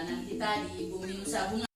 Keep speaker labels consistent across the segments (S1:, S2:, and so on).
S1: perjalanan kita di Bumi Nusa Bunga.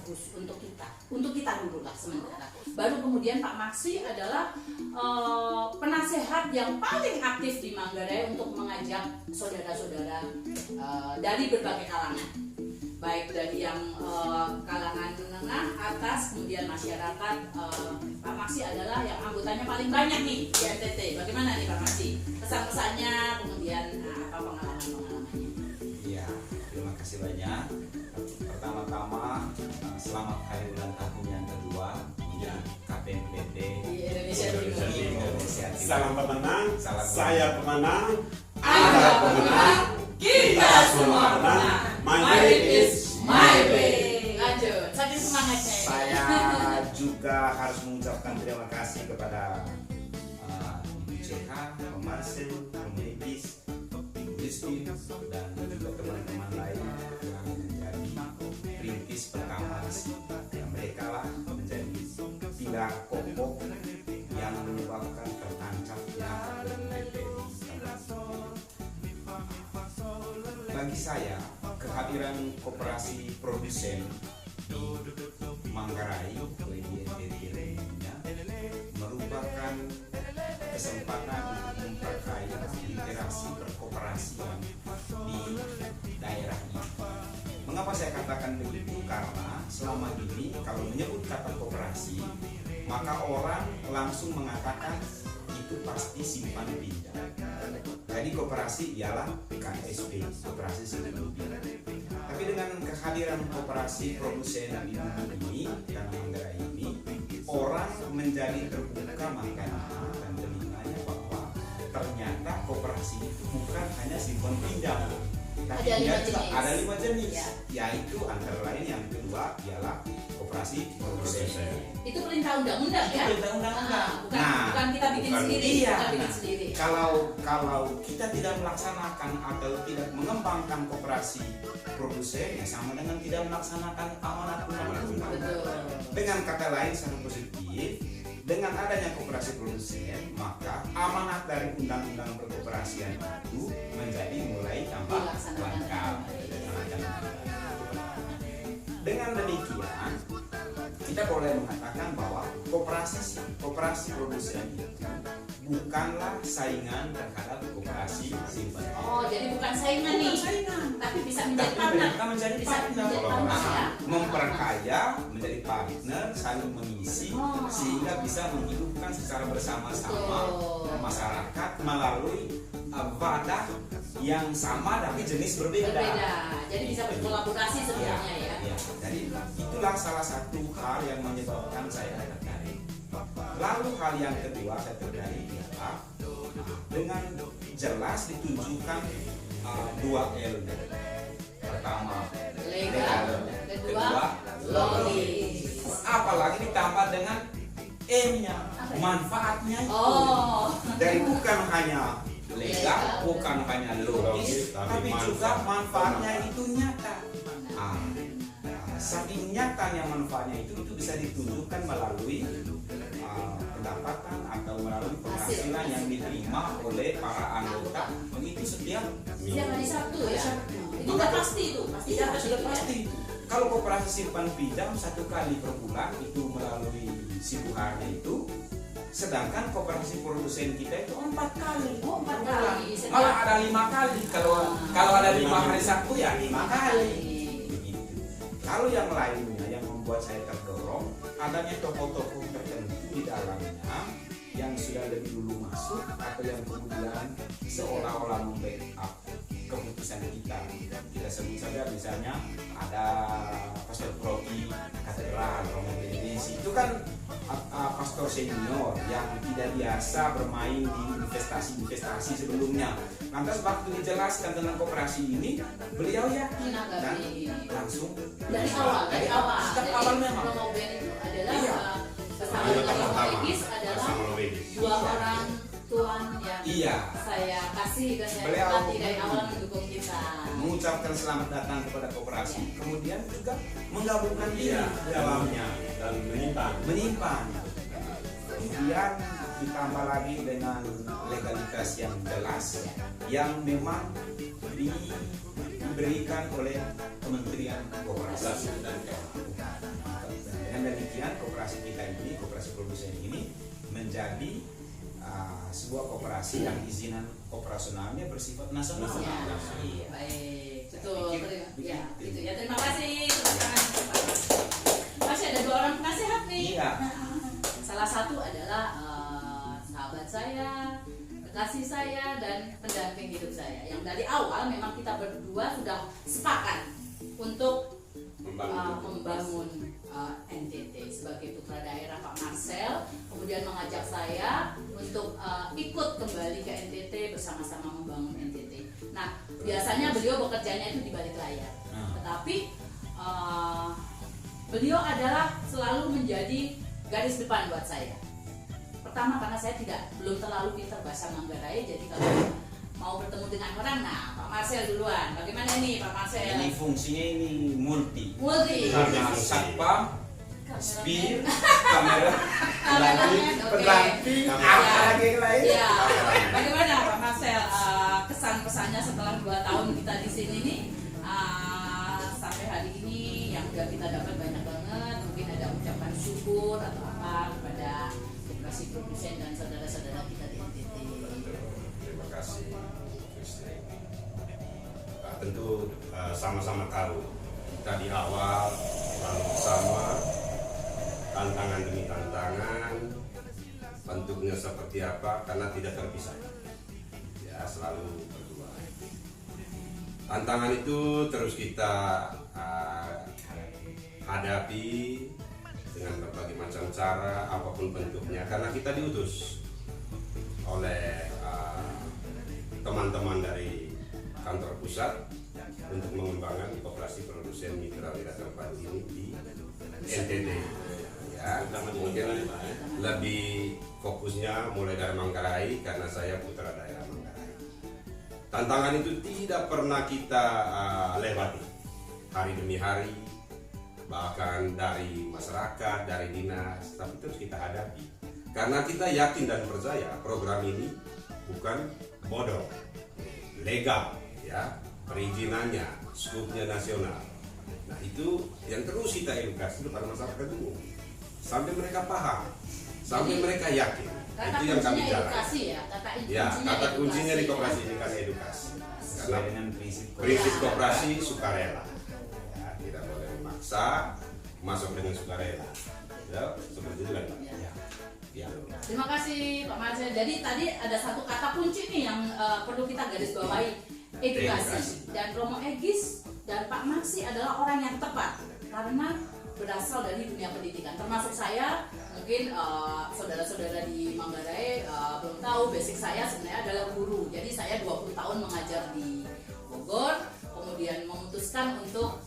S1: bagus untuk kita dulu lah sementara. Baru kemudian Pak Maksi adalah penasehat yang paling aktif di Manggarai untuk mengajak saudara-saudara dari berbagai kalangan, baik dari yang kalangan menengah, atas, kemudian masyarakat. Pak Maksi adalah yang anggotanya paling banyak nih di NTT. Bagaimana nih Pak Maksi? Pesan-pesannya, kemudian apa pengalaman-pengalamannya?
S2: Iya, terima kasih banyak. Pertama-tama selamat hari ulang tahun yang kedua untuk KPMPT
S1: Di Indonesia Timur.
S2: Indonesia Timur.
S3: Salam pemenang,
S2: Salam
S3: saya pemenang,
S1: Anda pemenang, kita semua pemenang. My way is my way. Lanjut, saking semangatnya.
S2: Saya juga harus mengucapkan terima kasih kepada Ibu CH, Pak Marcel, Pak Medis, Ibu Rizky, dan juga teman-teman lain yang menjadi perintis pertama di sini. Dan mereka lah menjadi pilar pokok yang menyebabkan tertancapnya KPMPT di Kabupaten. Bagi saya, kehadiran koperasi produsen di Manggarai merupakan kesempatan untuk memperkaya literasi perkoperasian di daerah ini. Mengapa saya katakan begitu? Karena selama ini kalau menyebut kata koperasi, maka orang langsung mengatakan itu pasti simpan pinjam. Jadi koperasi ialah KSP, koperasi simpan pinjam. Tapi dengan kehadiran koperasi produsen di bumi ini dan Manggarai ini, orang menjadi terbuka matanya dan telinganya bahwa ternyata koperasi itu bukan hanya simpan pinjam, tapi ada 5 jenis, yaitu antara lain yang kedua ialah koperasi produsen.
S1: Itu perintah undang-undang ya?
S2: Perintah undang-undang.
S1: Bukan kita bikin sendiri.
S2: Iya.
S1: Kita bikin sendiri.
S2: Kalau kita tidak melaksanakan atau tidak mengembangkan koperasi produsen, ya sama dengan tidak melaksanakan amanat undang-undang.
S1: Betul.
S2: Dengan kata lain secara positif, dengan adanya koperasi produsen, maka amanat dari undang-undang perkoperasian itu menjadi mulai tampak lengkap. Dengan demikian, kita boleh mengatakan bahwa koperasi produsen itu bukanlah saingan terhadap koperasi simpan.
S1: Oh, jadi bukan saingan nih. Tapi bisa menjadi partner.
S2: Mereka menjadi
S1: Bisa
S2: partner,
S1: menjadi partner, ya.
S2: memperkaya, menjadi partner, saling mengisi, sehingga bisa menghidupkan secara bersama-sama masyarakat melalui wadah yang sama tapi jenis berbeda.
S1: Jadi bisa berkolaborasi sebenarnya ya.
S2: Jadi itulah salah satu hal yang menyebabkan saya tertarik. Lalu hal yang kedua saya tertarik adalah dengan jelas ditunjukkan 2 L. Pertama
S1: Legal, kedua logis.
S2: Apalagi ditambah dengan M-nya, manfaatnya itu. Jadi bukan hanya legal, bukan hanya logis, tapi juga manfaatnya itu nyata. Saking nyatanya manfaatnya itu bisa ditunjukkan melalui pendapatan atau melalui penghasilan yang diterima oleh para anggota itu setiap
S1: hari Sabtu ya. Itu sudah pasti itu,
S2: sudah pasti. Kalau koperasi simpan pinjam 1 kali per bulan itu melalui sibuharnya itu, sedangkan koperasi produsen kita itu 4 kali.
S1: 4 kali.
S2: Malah ada 5 kali. Kalau ada 5 hari Sabtu ya 5 kali. Begitu. Kalau yang lainnya yang membuat saya terdorong adanya tokoh-tokoh tertentu di dalamnya yang sudah lebih dulu masuk atau yang kemudian seolah-olah membackup keputusan kita. Kita sebut saja misalnya ada Pastor Proki Katedral Romo Benedisi, itu kan pastor senior yang tidak biasa bermain di investasi sebelumnya. Lantas waktu dijelaskan tentang koperasi ini, beliau yakin dan langsung
S1: dari awal.
S2: Sejak awal memang.
S1: Romo Ben itu adalah bersama Logis adalah 2 orang Tuhan yang saya kasih dan saya hormati dari awal mendukung kita.
S2: Mengucapkan selamat datang kepada koperasi, kemudian juga menggabungkan diri dalamnya
S3: dan menyimpan.
S2: Kemudian ditambah lagi dengan legalitas yang jelas yang memang diberikan oleh Kementerian Koperasi dan Keuangan. kemungkinan koperasi kita ini, koperasi produsen ini menjadi sebuah koperasi yang izinan operasionalnya bersifat nasional.
S1: Ya,
S2: Iya.
S1: baik, betul.
S2: Pikir-
S1: Ya,
S2: pikir-
S1: itu ya. Terima kasih. Tepuk tangan. Masih ada 2 orang penasehat nih.
S2: Iya.
S1: Salah satu adalah sahabat saya, kekasih saya, dan pendamping hidup saya. Yang dari awal memang kita berdua sudah sepakat untuk membangun NTT sebagai putra daerah Pak Marcel, kemudian mengajak saya untuk ikut kembali ke NTT bersama-sama membangun NTT. Nah, biasanya beliau bekerjanya itu di balik layar, tetapi beliau adalah selalu menjadi garis depan buat saya. Pertama karena saya belum terlalu pintar bahasa Manggarai, jadi kalau mau bertemu dengan orang, nah Pak Marcel duluan. Bagaimana ini Pak Marcel?
S2: Ini fungsinya ini multi.
S3: Karena
S2: Satpam, spear, kamera,
S1: Oke.
S2: apa lagi yang lain?
S1: Ya. Bagaimana Pak Marcel kesan pesannya setelah 2 tahun kita di sini nih sampai hari ini yang udah kita dapat banyak banget. Mungkin ada ucapan syukur atau apa kepada koperasi produsen dan saudara-saudara kita di NTT.
S3: Terima kasih. Tentu sama-sama tahu kita di awal selalu bersama, tantangan demi tantangan, bentuknya seperti apa karena tidak terpisah. Ya selalu berdua. Tantangan itu terus kita hadapi dengan berbagai macam cara, apapun bentuknya, karena kita diutus oleh teman-teman dari kantor pusat untuk mengembangkan koperasi produsen mitra wira tempat ini di NTT. Ya, mungkin lebih fokusnya mulai dari Manggarai karena saya putra daerah Manggarai. Tantangan itu tidak pernah kita lewati hari demi hari, bahkan dari masyarakat, dari dinas, tapi terus kita hadapi karena kita yakin dan percaya program ini bukan bodong, legal, ya, perizinannya, skupnya nasional. Nah itu yang terus kita edukasi kepada masyarakat umum sampai mereka paham, sampai mereka yakin.
S1: Kata
S3: Itu yang kami
S1: kuncinya
S3: jalankan.
S1: edukasi ya, kata
S3: Ya, kata kuncinya di
S1: edukasi.
S3: koperasi ini kan edukasi.
S2: Sesuai
S3: Karena
S2: dengan prinsip
S3: prinsip koperasi sukarela. Ya, tidak boleh memaksa, masuk dengan sukarela. Ya, seperti itu kan.
S1: Ya.
S3: Ya.
S1: Terima kasih Pak Marcel. Jadi tadi ada satu kata kunci nih yang perlu kita garis bawahi, edukasi. Dan Romo Egis dan Pak Maksi adalah orang yang tepat karena berasal dari dunia pendidikan. Termasuk saya, mungkin saudara-saudara di Manggarai belum tahu, basic saya sebenarnya adalah guru. Jadi saya 20 tahun mengajar di Bogor, kemudian memutuskan untuk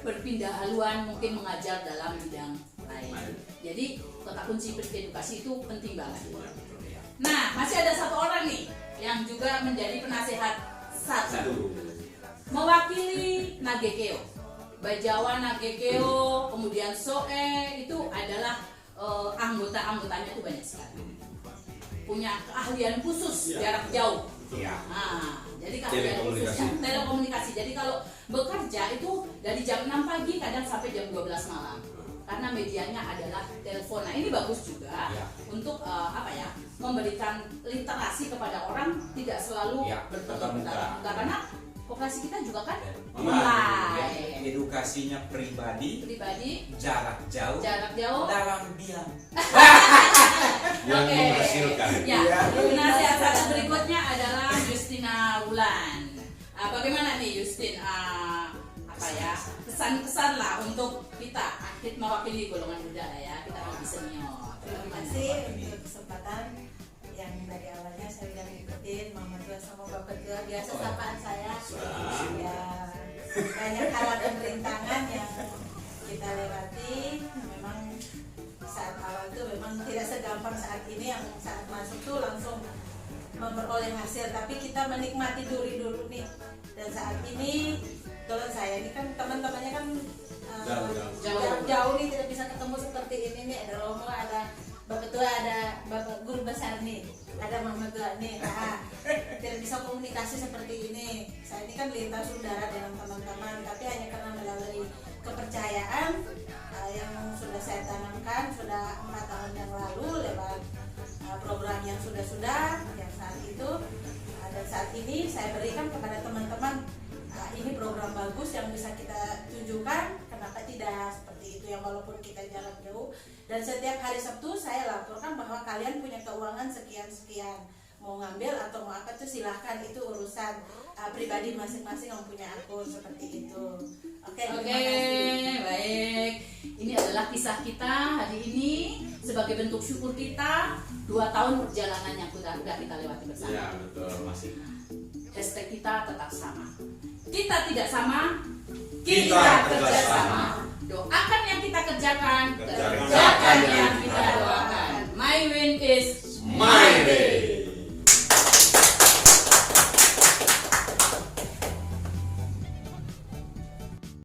S1: berpindah haluan, mungkin mengajar dalam bidang lain. Jadi kata kunci edukasi itu penting banget. Nah, masih ada satu orang nih yang juga menjadi penasehat satu, mewakili Nagekeo, Bajawa Nagekeo, kemudian Soe, itu adalah anggota-anggotanya itu banyak sekali. Punya keahlian khusus jarak jauh.
S2: Ya.
S1: Nah, jadi keahlian khususnya telekomunikasi. Jadi kalau bekerja itu dari jam 6 pagi kadang sampai jam 12 malam. Karena medianya adalah telepon. Nah ini bagus juga untuk memberikan literasi kepada orang, tidak selalu bertatap muka. Karena koperasi kita juga kan online.
S2: Edukasinya pribadi, jarak jauh, dalam diam.
S3: Yang
S1: Oke.
S3: menghasilkan.
S1: Ya, nasihat saya berikutnya adalah Justina Wulan. Bagaimana nih Justin? Kesan-kesan lah untuk kita mewakili golongan muda lah ya, kita lebih senior.
S4: Terima kasih untuk kesempatan yang dari awalnya saya udah ngikutin Mama Tua sama Bapak Tua, biasa sapaan saya. Ya, banyak hal dan rintangan yang kita lewati. Memang saat awal itu memang tidak segampang saat ini, yang saat masuk tuh langsung memperoleh hasil, tapi kita menikmati dulu nih. Dan saat ini kalau saya ini kan teman-temannya kan jauh nih, tidak bisa ketemu seperti ini nih. Ada Romo, ada Bapak Tua, ada Bapak Guru Besar nih, ada Mama Tua nih. Nah, tidak bisa komunikasi seperti ini. Saya ini kan lintas udara dengan teman-teman, tapi hanya karena melalui kepercayaan yang sudah saya tanam sudah yang saat itu dan saat ini saya berikan kepada teman-teman. Ini program bagus yang bisa kita tunjukkan, kenapa tidak seperti itu ya, walaupun kita jalan jauh. Dan setiap hari Sabtu saya laporkan bahwa kalian punya keuangan sekian-sekian, mau ngambil atau mau apa tuh silahkan, itu urusan pribadi masing-masing yang punya akun seperti itu. Oke,
S1: Baik. Ini adalah kisah kita hari ini sebagai bentuk syukur kita 2 tahun perjalanan yang sudah kita lewati bersama.
S5: Ya, betul.
S2: Masih.
S1: Hashtag kita tetap sama. Kita tidak sama,
S2: Kita kerjasama.
S1: Doakan yang kita kerjakan,
S2: Kerjakan.